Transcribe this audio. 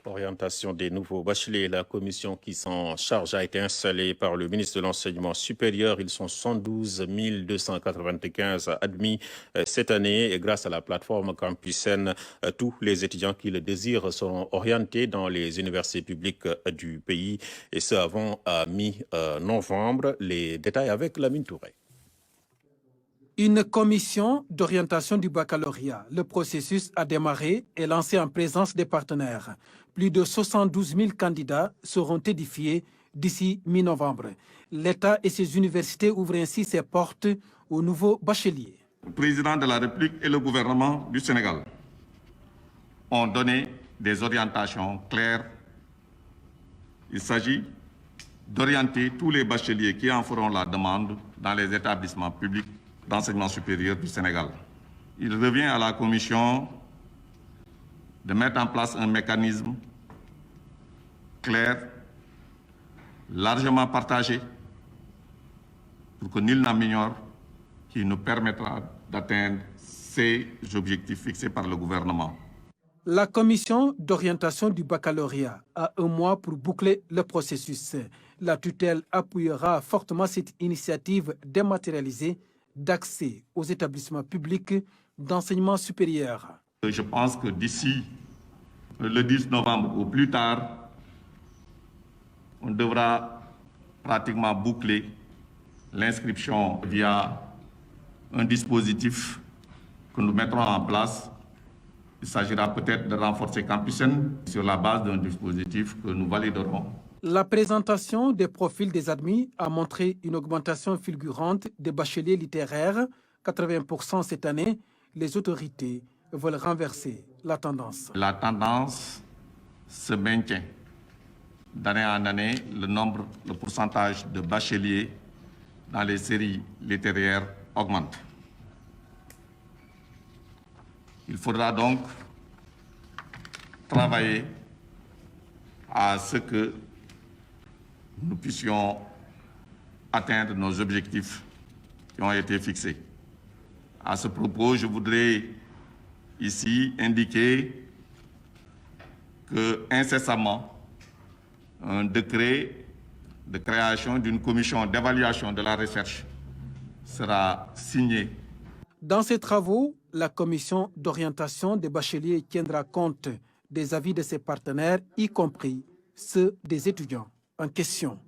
Orientation des nouveaux bacheliers. La commission qui s'en charge a été installée par le ministre de l'Enseignement supérieur. Ils sont 112 295 admis cette année et grâce à la plateforme Campusen, tous les étudiants qui le désirent seront orientés dans les universités publiques du pays et ce avant mi-novembre. Les détails avec Lamine Touré. Une commission d'orientation du baccalauréat. Le processus a démarré et lancé en présence des partenaires. Plus de 72 000 candidats seront édifiés d'ici mi-novembre. L'État et ses universités ouvrent ainsi ses portes aux nouveaux bacheliers. Le président de la République et le gouvernement du Sénégal ont donné des orientations claires. Il s'agit d'orienter tous les bacheliers qui en feront la demande dans les établissements publics d'enseignement supérieur du Sénégal. Il revient à la Commission de mettre en place un mécanisme clair, largement partagé, pour que nul n'en ignore, qui nous permettra d'atteindre ces objectifs fixés par le gouvernement. La commission d'orientation du baccalauréat a un mois pour boucler le processus. La tutelle appuiera fortement cette initiative dématérialisée d'accès aux établissements publics d'enseignement supérieur. Je pense que d'ici le 10 novembre au plus tard, on devra pratiquement boucler l'inscription via un dispositif que nous mettrons en place. Il s'agira peut-être de renforcer Campusen sur la base d'un dispositif que nous validerons. La présentation des profils des admis a montré une augmentation fulgurante des bacheliers littéraires, 80% cette année. Les autorités veulent renverser la tendance. La tendance se maintient. D'année en année, le pourcentage de bacheliers dans les séries littéraires augmente. Il faudra donc travailler à ce que nous puissions atteindre nos objectifs qui ont été fixés. À ce propos, je voudrais ici indiquer que incessamment, un décret de création d'une commission d'évaluation de la recherche sera signé. Dans ces travaux, la commission d'orientation des bacheliers tiendra compte des avis de ses partenaires, y compris ceux des étudiants en question.